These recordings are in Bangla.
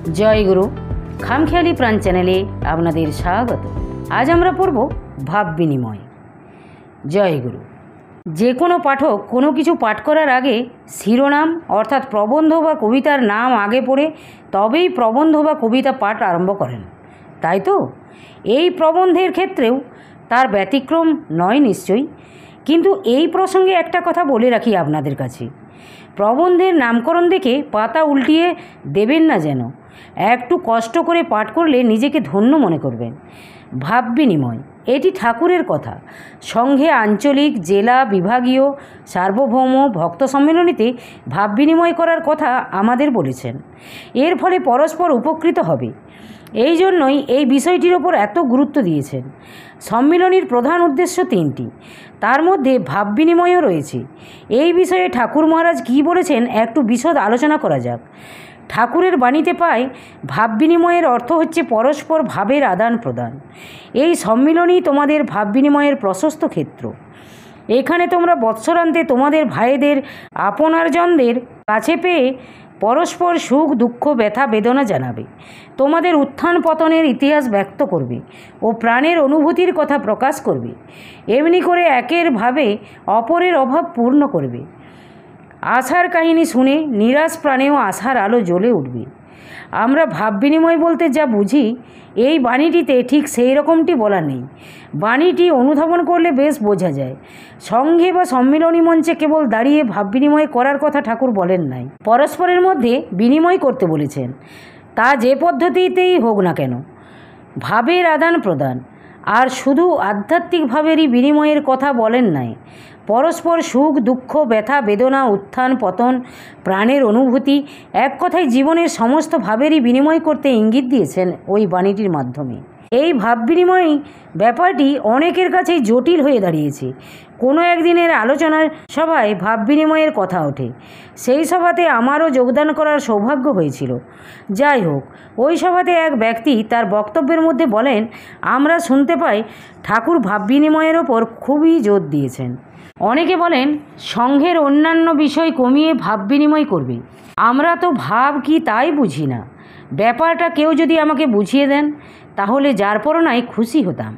জয় গুরু। খামখেয়ালি প্রাণ চ্যানেলে আপনাদের স্বাগত। আজ আমরা পড়ব ভাব বিনিময়। জয় গুরু। যে কোনো পাঠক কোনো কিছু পাঠ করার আগে শিরোনাম অর্থাৎ প্রবন্ধ বা কবিতার নাম আগে পড়ে তবেই প্রবন্ধ বা কবিতা পাঠ আরম্ভ করেন, তাই তো? এই প্রবন্ধের ক্ষেত্রেও তার ব্যতিক্রম নয় নিশ্চয়ই। কিন্তু এই প্রসঙ্গে একটা কথা বলে রাখি আপনাদের কাছে, প্রবন্ধের নামকরণ দেখে পাতা উল্টিয়ে দেবেন না যেন। একটু কষ্ট করে পাঠ করলে নিজেকে ধন্য মনে করবেন। ভাব বিনিময়, এটি ঠাকুরের কথা। সংঘে আঞ্চলিক, জেলা, বিভাগীয়, সার্বভৌম ভক্ত সম্মেলনীতে ভাব বিনিময় করার কথা আমাদের বলেছেন। এর ফলে পরস্পর উপকৃত হবে, এই জন্যই এই বিষয়টির ওপর এত গুরুত্ব দিয়েছেন। সম্মিলনীর প্রধান উদ্দেশ্য তিনটি, তার মধ্যে ভাব বিনিময়ও রয়েছে। এই বিষয়ে ঠাকুর মহারাজ কী বলেছেন একটু বিশদ আলোচনা করা যাক। ঠাকুরের বাণীতে পাই, ভাব বিনিময়ের অর্থ হচ্ছে পরস্পর ভাবের আদান প্রদান। এই সম্মিলনী তোমাদের ভাব বিনিময়ের প্রশস্ত ক্ষেত্র। এখানে তোমরা বৎসরান্তে তোমাদের ভাইদের আপনারজনদের কাছে পেয়ে পরস্পর সুখ দুঃখ ব্যথা বেদনা জানাবে, তোমাদের উত্থান পতনের ইতিহাস ব্যক্ত করবে ও প্রাণের অনুভূতির কথা প্রকাশ করবে। এমনি করে একের ভাবে অপরের অভাব পূর্ণ করবে। আশার কাহিনী শুনে নিরাশ প্রাণেও আশার আলো জ্বলে উঠবে। আমরা ভাব বিনিময় বলতে যা বুঝি, এই বাণীটিতে ঠিক সেই রকমটি বলা নেই। বাণীটি অনুধাবন করলে বেশ বোঝা যায়। সংঘে বা সম্মিলনী মঞ্চে কেবল দাঁড়িয়ে ভাব বিনিময় করার কথা ঠাকুর বলেন নাই, পরস্পরের মধ্যে বিনিময় করতে বলেছেন। তা যে পদ্ধতিতেই হোক না কেন, ভাবের আদান প্রদান। আর শুধু আধ্যাত্মিক ভাবেরই বিনিময়ের কথা বলেন নাই, পরস্পর সুখ দুঃখ ব্যথা বেদনা উত্থান পতন প্রাণের অনুভূতি, এক কথায় জীবনের সমস্ত ভাবেরই বিনিময় করতে ইঙ্গিত দিয়েছেন ওই বাণীটির মাধ্যমে। এই ভাব বিনিময় ব্যাপারটি অনেকের কাছেই জটিল হয়ে দাঁড়িয়েছে। কোনো একদিনের আলোচনার সভায় ভাব বিনিময়ের কথা ওঠে। সেই সভাতে আমারও যোগদান করার সৌভাগ্য হয়েছিল। যাই হোক, ওই সভাতে এক ব্যক্তি তার বক্তব্যের মধ্যে বলেন, আমরা শুনতে পাই ঠাকুর ভাব বিনিময়ের ওপর খুবই জোর দিয়েছেন। অনেকে বলেন সংঘের অন্যান্য বিষয় কমিয়ে ভাব বিনিময় করবে। আমরা তো ভাব কি তাই বুঝি না। ব্যাপারটা কেউ যদি আমাকে বুঝিয়ে দেন তাহলে যার পরনায় খুশি হতাম।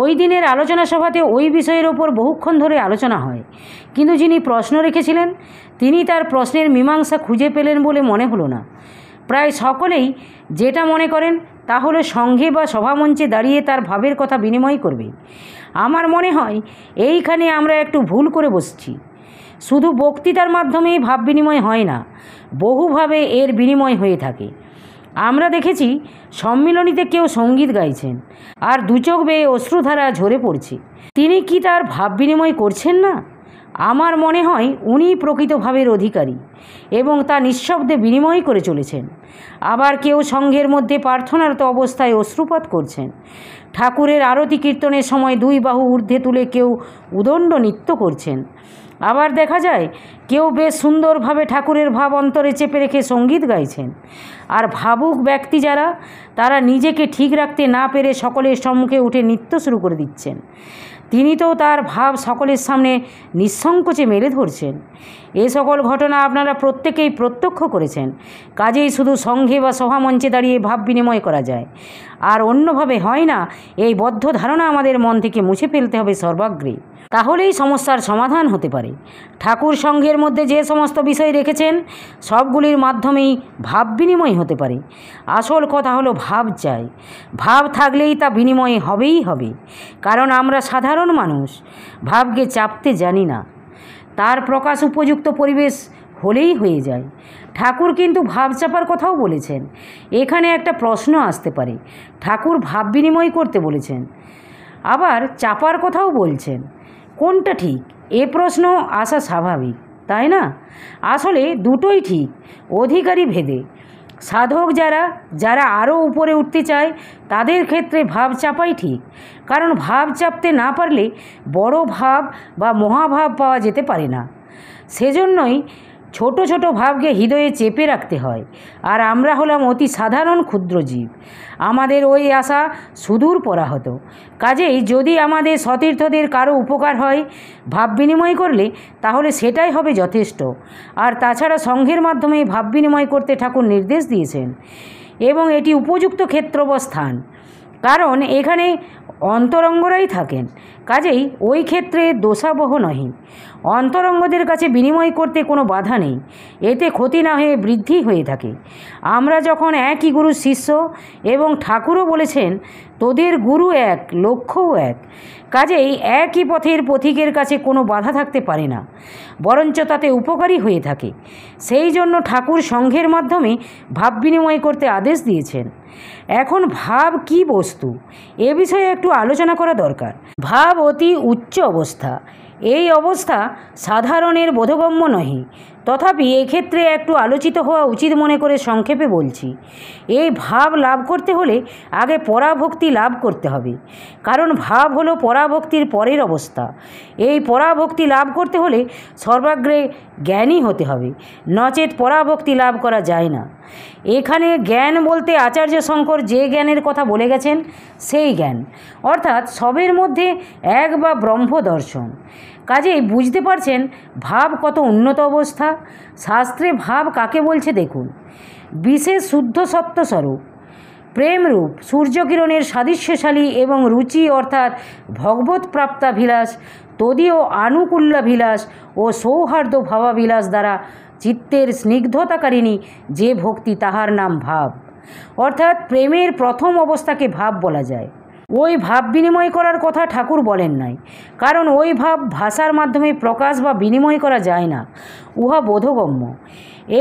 ওই দিনের আলোচনা সভাতে ওই বিষয়ের ওপর বহুক্ষণ ধরে আলোচনা হয়, কিন্তু যিনি প্রশ্ন রেখেছিলেন তিনি তার প্রশ্নের মীমাংসা খুঁজে পেলেন বলে মনে হলো না। প্রায় সকলেই যেটা মনে করেন তা হলো সংঘে বা সভামঞ্চে দাঁড়িয়ে তার ভাবের কথা বিনিময় করবে। আমার মনে হয় এইখানে আমরা একটু ভুল করে বসছি। শুধু বক্তৃতার মাধ্যমেই ভাব বিনিময় হয় না, বহুভাবে এর বিনিময় হয়ে থাকে। আমরা দেখেছি সম্মিলনীতে কেউ সঙ্গীত গাইছেন আর দু চোখ বেয়ে অশ্রুধারা ঝরে পড়ছে। তিনি কি তার ভাব বিনিময় করছেন না? আমার মনে হয় উনি প্রকৃত ভাবের অধিকারী এবং তা নিঃশব্দে বিনিময় করে চলেছেন। আবার কেউ সংঘের মধ্যে প্রার্থনারত অবস্থায় অশ্রুপাত করছেন। ঠাকুরের আরতি কীর্তনের সময় দুই বাহু ঊর্ধ্বে তুলে কেউ উদণ্ড নৃত্য করছেন। আবার দেখা যায় কেউ বেশ সুন্দরভাবে ঠাকুরের ভাব অন্তরে চেপে রেখে সঙ্গীত গাইছেন। আর ভাবুক ব্যক্তি যারা, তারা নিজেকে ঠিক রাখতে না পেরে সকলের সম্মুখে উঠে নৃত্য শুরু করে দিচ্ছেন। তিনি তো তার ভাব সকলের সামনে নিঃসংকোচে মেলে ধরছেন। এ সকল ঘটনা আপনারা প্রত্যেকেই প্রত্যক্ষ করেছেন। কাজেই শুধু সংঘে বা সভামঞ্চে দাঁড়িয়ে ভাব বিনিময় করা যায়, আর অন্যভাবে হয় না, এই বদ্ধ ধারণা আমাদের মন থেকে মুছে ফেলতে হবে সর্বাগ্রে। তাহলেই সমস্যার সমাধান হতে পারে। ঠাকুর সংঘের মধ্যে যে সমস্ত বিষয় রেখেছেন সবগুলির মাধ্যমেই ভাব বিনিময় হতে পারে। আসল কথা হলো ভাব চাই। ভাব থাকলেই তা বিনিময় হবেই হবে। কারণ আমরা সাধারণ মানুষ, ভাবকে চাপতে জানি না। তার প্রকাশ উপযুক্ত পরিবেশ হলেই হয়ে যায়। ঠাকুর কিন্তু ভাব চাপার কথাও বলেছেন। এখানে একটা প্রশ্ন আসতে পারে, ঠাকুর ভাব বিনিময় করতে বলেছেন, আবার চাপার কথাও বলছেন, কোনটা ঠিক? এ প্রশ্ন আসা স্বাভাবিক, তাই না? আসলে দুটোই ঠিক, অধিকারী ভেদে। সাধক যারা আরও উপরে উঠতে চায় তাদের ক্ষেত্রে ভাব চাপাই ঠিক। কারণ ভাব চাপতে না পারলে বড় ভাব বা মহাভাব পাওয়া যেতে পারে না। সেজন্যই ছোট ছোট ভাবকে হৃদয়ে চেপে রাখতে হয়। আর আমরা হলাম অতি সাধারণ ক্ষুদ্র জীব, আমাদের ওই আশা সুদূর পরাহত। কাজেই যদি আমাদের সতীর্থদের কারো উপকার হয় ভাব বিনিময় করলে, তাহলে সেটাই হবে যথেষ্ট। আর তাছাড়া সংঘের মাধ্যমে ভাব বিনিময় করতে ঠাকুর নির্দেশ দিয়েছেন। এবং এটি উপযুক্ত ক্ষেত্র বা স্থান, কারণ এখানে অন্তরঙ্গরাই থাকেন, কাজেই ওই ক্ষেত্রে দোষাবহ নহে। অন্তরঙ্গদের কাছে বিনিময় করতে কোনো বাধা নেই, এতে ক্ষতি না হয়ে বৃদ্ধি হয়ে থাকে। আমরা যখন একই গুরুর শিষ্য এবং ঠাকুরও বলেছেন তোদের গুরু এক, লক্ষ্যও এক, কাজেই একই পথের পথিকের কাছে কোনো বাধা থাকতে পারে না, বরঞ্চ তাতে উপকারী হয়ে থাকে। সেই জন্য ঠাকুর সংঘের মাধ্যমে ভাব বিনিময় করতে আদেশ দিয়েছেন। এখন ভাব কি বস্তু, এ বিষয়ে একটু আলোচনা করা দরকার। ভাব অতি উচ্চ অবস্থা। এই অবস্থা সাধারণের বোধগম্য নহে, তথাপি এক্ষেত্রে একটু আলোচিত হওয়া উচিত মনে করে সংক্ষেপে বলছি। এই ভাব লাভ করতে হলে আগে পরাভক্তি লাভ করতে হবে, কারণ ভাব হলো পরাভক্তির পরের অবস্থা। এই পরাভক্তি লাভ করতে হলে সর্বাগ্রে জ্ঞানী হতে হবে, নচেত পরাভক্তি লাভ করা যায় না। এখানে জ্ঞান বলতে আচার্য শঙ্কর যে জ্ঞানের কথা বলে গেছেন সেই জ্ঞান, অর্থাৎ সবের মধ্যে এক বা ব্রহ্ম দর্শন। কাজেই বুঝতে পারছেন ভাব কত উন্নত অবস্থা। শাস্ত্রে ভাব কাকে বলছে দেখুন। বিশেষ শুদ্ধ সত্ত্বস্বরূপ, প্রেমরূপ, সূর্যকিরণের সাদৃশ্যশালী এবং রুচি অর্থাৎ ভগবত প্রাপ্তাভিলাষ, তদীয় আনুকূল্যাভিলাষ ও সৌহার্দ্য ভাবাবিলাস দ্বারা চিত্তের স্নিগ্ধতাকারিণী যে ভক্তি, তাহার নাম ভাব। অর্থাৎ প্রেমের প্রথম অবস্থাকে ভাব বলা যায়। ওই ভাব বিনিময় করার কথা ঠাকুর বলেন নাই, কারণ ওই ভাব ভাষার মাধ্যমে প্রকাশ বা বিনিময় করা যায় না, উহা বোধগম্য।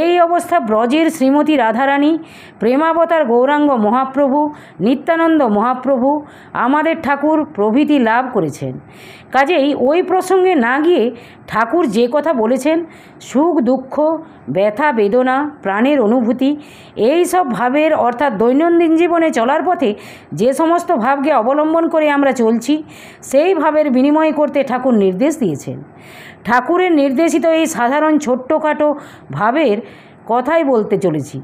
এই অবস্থা ব্রজের শ্রীমতী রাধারানী, প্রেমাবতার গৌরাঙ্গ মহাপ্রভু, নিত্যানন্দ মহাপ্রভু, আমাদের ঠাকুর প্রভৃতি লাভ করেছেন। কাজেই ওই প্রসঙ্গে না গিয়ে ঠাকুর যে কথা বলেছেন, সুখ দুঃখ, ব্যথা বেদনা, প্রাণের অনুভূতি, এই সব ভাবের অর্থাৎ দৈনন্দিন জীবনে চলার পথে যে সমস্ত ভাবকে অবলম্বন করে আমরা চলছি, সেই ভাবের বিনিময় করতে ঠাকুর নির্দেশ দিয়েছেন। ঠাকুরের নির্দেশিত এই সাধারণ ছোট্টখাটো ভাবের কথাই বলতে চলেছি।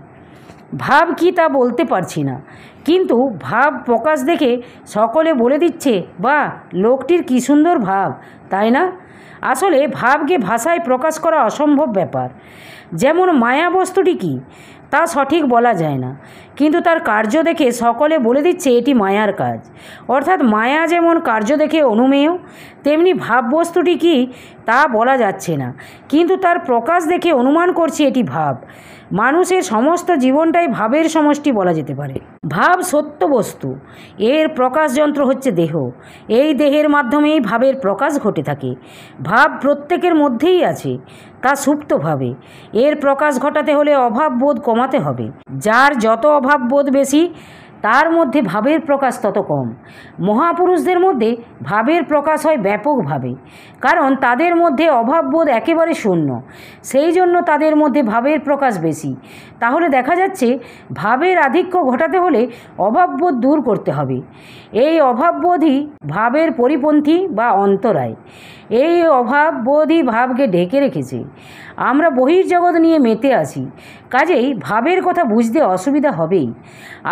ভাব কি তা বলতে পারছি না, কিন্তু ভাব প্রকাশ দেখে সকলে বলে দিচ্ছে, বা লোকটির কী সুন্দর ভাব, তাই না? আসলে ভাবকে ভাষায় প্রকাশ করা অসম্ভব ব্যাপার। যেমন মায়া বস্তুটি কী তা সঠিক বলা যায় না, কিন্তু তার কার্য দেখে সকলে বলে দিচ্ছে এটি মায়ার কাজ। অর্থাৎ মায়া যেমন কার্য দেখে অনুমেয়, তেমনি ভাব বস্তুটি কী তা বলা যাচ্ছে না, কিন্তু তার প্রকাশ দেখে অনুমান করছে এটি ভাব। মানুষের সমস্ত জীবনটাই ভাবের সমষ্টি বলা যেতে পারে। ভাব সত্য বস্তু, এর প্রকাশ যন্ত্র হচ্ছে দেহ। এই দেহের মাধ্যমেই ভাবের প্রকাশ ঘটে থাকে। ভাব প্রত্যেকের মধ্যেই আছে, তা সুপ্তভাবে। এর প্রকাশ ঘটাতে হলে অভাববোধ কমাতে হবে। যার যত অভাববোধ বেশি, তার মধ্যে ভাবের প্রকাশ তত কম। মহাপুরুষদের মধ্যে ভাবের প্রকাশ হয় ব্যাপকভাবে, কারণ তাদের মধ্যে অভাববোধ একেবারে শূন্য, সেই জন্য তাদের মধ্যে ভাবের প্রকাশ বেশি। তাহলে দেখা যাচ্ছে ভাবের আধিক্য ঘটাতে হলে অভাববোধ দূর করতে হবে। এই অভাববোধই ভাবের পরিপন্থী বা অন্তরায়। এই অভাববোধই ভাবকে ঢেকে রেখেছে। আমরা বহির্জগৎ নিয়ে মেতে আছি, কাজেই ভাবের কথা বুঝতে অসুবিধা হবেই।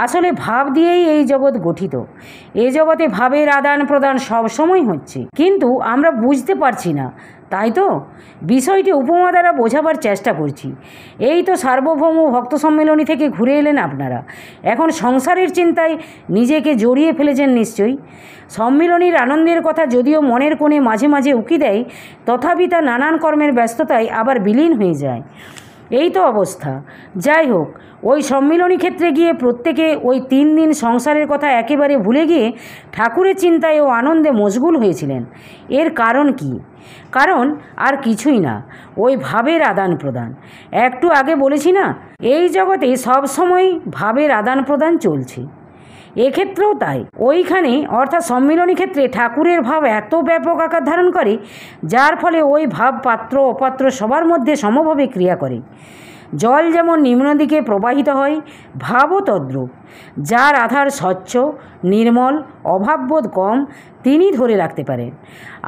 আসলে ভাব দিয়েই এই জগৎ গঠিত। এ জগতে ভাবের আদান প্রদান সবসময় হচ্ছে, কিন্তু আমরা বুঝতে পারছি না, তাই তো? বিষয়টি উপমা দ্বারা বোঝাবার চেষ্টা করছি। এই তো সার্বভৌম ভক্ত সম্মেলনী থেকে ঘুরে এলেন আপনারা, এখন সংসারের চিন্তায় নিজেকে জড়িয়ে ফেলেছেন নিশ্চয়ই। সম্মিলনীর আনন্দের কথা যদিও মনের কোণে মাঝে মাঝে উকি দেয়, তথাপি তা নানান কর্মের ব্যস্ততায় আবার বিলীন হয়ে যায়। এই তো অবস্থা। যাই হোক, ওই সম্মিলনী ক্ষেত্রে গিয়ে প্রত্যেকে ওই 3 দিন সংসারের কথা একেবারে ভুলে গিয়ে ঠাকুরের চিন্তায় ও আনন্দে মশগুল হয়েছিলেন। এর কারণ কি? কারণ আর কিছুই না, ওই ভাবের আদান প্রদান। একটু আগে বলেছি না, এই জগতে সবসময় ভাবের আদান প্রদান চলছে। এক্ষেত্রেও তাই। ওইখানে অর্থাৎ সম্মিলনী ক্ষেত্রে ঠাকুরের ভাব এত ব্যাপক আকার ধারণ করে, যার ফলে ওই ভাব পাত্র অপাত্র সবার মধ্যে সমভাবে ক্রিয়া করে। জল যেমন নিম্ন দিকে প্রবাহিত হয়, ভাবও তদ্রূপ। যার আধার স্বচ্ছ, নির্মল, অভাববোধ কম, তিনি ধরে রাখতে পারেন।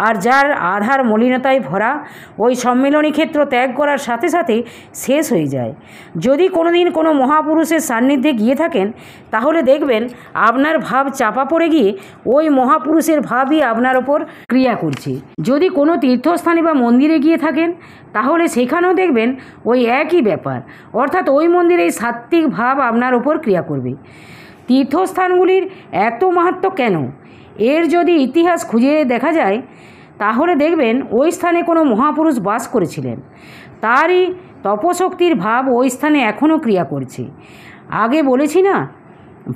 আর যার আধার মলিনতায় ভরা, ওই সম্মিলনী ক্ষেত্র ত্যাগ করার সাথে সাথে শেষ হয়ে যায়। যদি কোনো দিন কোনো মহাপুরুষের সান্নিধ্যে গিয়ে থাকেন, তাহলে দেখবেন আপনার ভাব চাপা পড়ে গিয়ে ওই মহাপুরুষের ভাবই আপনার ওপর ক্রিয়া করছে। যদি কোনো তীর্থস্থানে বা মন্দিরে গিয়ে থাকেন, তাহলে সেখানেও দেখবেন ওই একই ব্যাপার। দরকার, অর্থাৎ ওই মন্দিরে সাত্ত্বিক ভাব আপনার ওপর ক্রিয়া করবে। তীর্থস্থানগুলির এত মাহাত্ম্য কেন? এর যদি ইতিহাস খুঁজে দেখা যায় তাহলে দেখবেন ওই স্থানে কোনো মহাপুরুষ বাস করেছিলেন, তারই তপশক্তির ভাব ওই স্থানে এখনও ক্রিয়া করছে। আগে বলেছি না,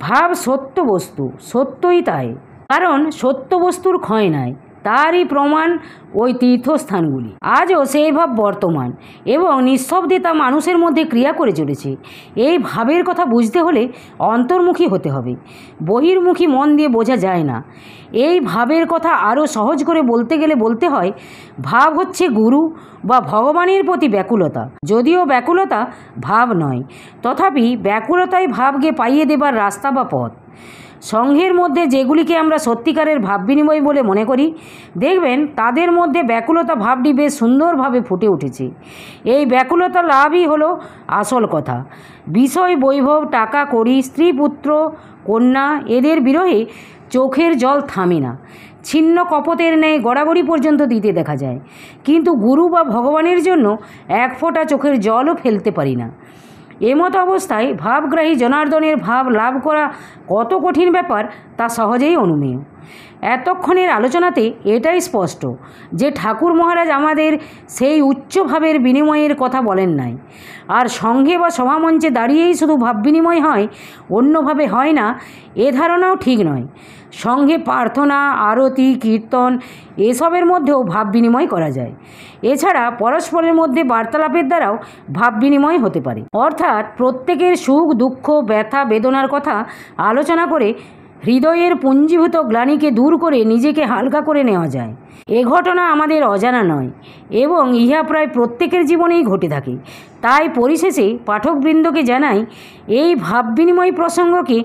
ভাব সত্য বস্তু, সত্যই তাই, কারণ সত্য বস্তুর ক্ষয় নাই, তারই প্রমাণ ওই তীর্থস্থানগুলি। আজও সেই ভাব বর্তমান এবং নিঃশব্দে তা মানুষের মধ্যে ক্রিয়া করে চলেছে। এই ভাবের কথা বুঝতে হলে অন্তর্মুখী হতে হবে, বহির্মুখী মন দিয়ে বোঝা যায় না। এই ভাবের কথা আরও সহজ করে বলতে গেলে বলতে হয়, ভাব হচ্ছে গুরু বা ভগবানের প্রতি ব্যাকুলতা। যদিও ব্যাকুলতা ভাব নয়, তথাপি ব্যাকুলতাই ভাবকে পাইয়ে দেবার রাস্তা বা পথ। সংঘের মধ্যে যেগুলিকে আমরা সত্যিকারের ভাব বিনিময় বলে মনে করি, দেখবেন তাদের মধ্যে ব্যাকুলতা ভাবটি বেশ সুন্দরভাবে ফুটে উঠেছে। এই ব্যাকুলতা লাভই হলো আসল কথা। বিষয়, বৈভব, টাকা কড়ি, স্ত্রী, পুত্র, কন্যা এদের বিরহে চোখের জল থামে না। ছিন্ন কপতের ন্যায় গড়াগড়ি পর্যন্ত দিতে দেখা যায়, কিন্তু গুরু বা ভগবানের জন্য এক ফোঁটা চোখের জলও ফেলতে পারি না। এমতো অবস্থায় ভাবগ্রাহী জনার্দনের ভাব লাভ করা কত কঠিন ব্যাপার তা সহজেই অনুমেয়। এতক্ষণের আলোচনাতে এটাই স্পষ্ট যে ঠাকুর মহারাজ আমাদের সেই উচ্চ ভাবের বিনিময়ের কথা বলেন নাই। আর সঙ্ঘে বা সভামঞ্চে দাঁড়িয়েই শুধু ভাব বিনিময় হয়, অন্যভাবে হয় না, এ ধারণাও ঠিক নয়। সঙ্ঘে প্রার্থনা, আরতি, কীর্তন এসবের মধ্যেও ভাব বিনিময় করা যায়। এছাড়া পরস্পরের মধ্যে বার্তালাপের দ্বারাও ভাব বিনিময় হতে পারে, অর্থাৎ প্রত্যেকের সুখ, দুঃখ, ব্যথা, বেদনার কথা আলোচনা করে হৃদয়ের পুঞ্জীভূত গ্লানিকে দূর করে নিজেকে হালকা করে নেওয়া যায়। এ ঘটনা আমাদের অজানা নয় এবং ইহা প্রায় প্রত্যেকের জীবনেই ঘটে থাকে। তাই পরিশেষে পাঠকবৃন্দকে জানাই, এই ভাব বিনিময় প্রসঙ্গকে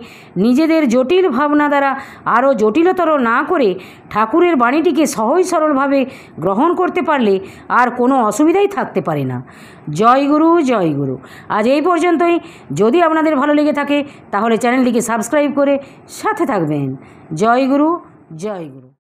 নিজেদের জটিল ভাবনা দ্বারা আরও জটিলতর না করে ঠাকুরের বাণীটিকে সহজ সরলভাবে গ্রহণ করতে পারলে আর কোনো অসুবিধাই থাকতে পারে না। জয় গুরু, জয় গুরু। আজ এই পর্যন্তই। যদি আপনাদের ভালো লেগে থাকে তাহলে চ্যানেলটিকে সাবস্ক্রাইব করে সাথে থাকবেন। জয় গুরু, জয় গুরু।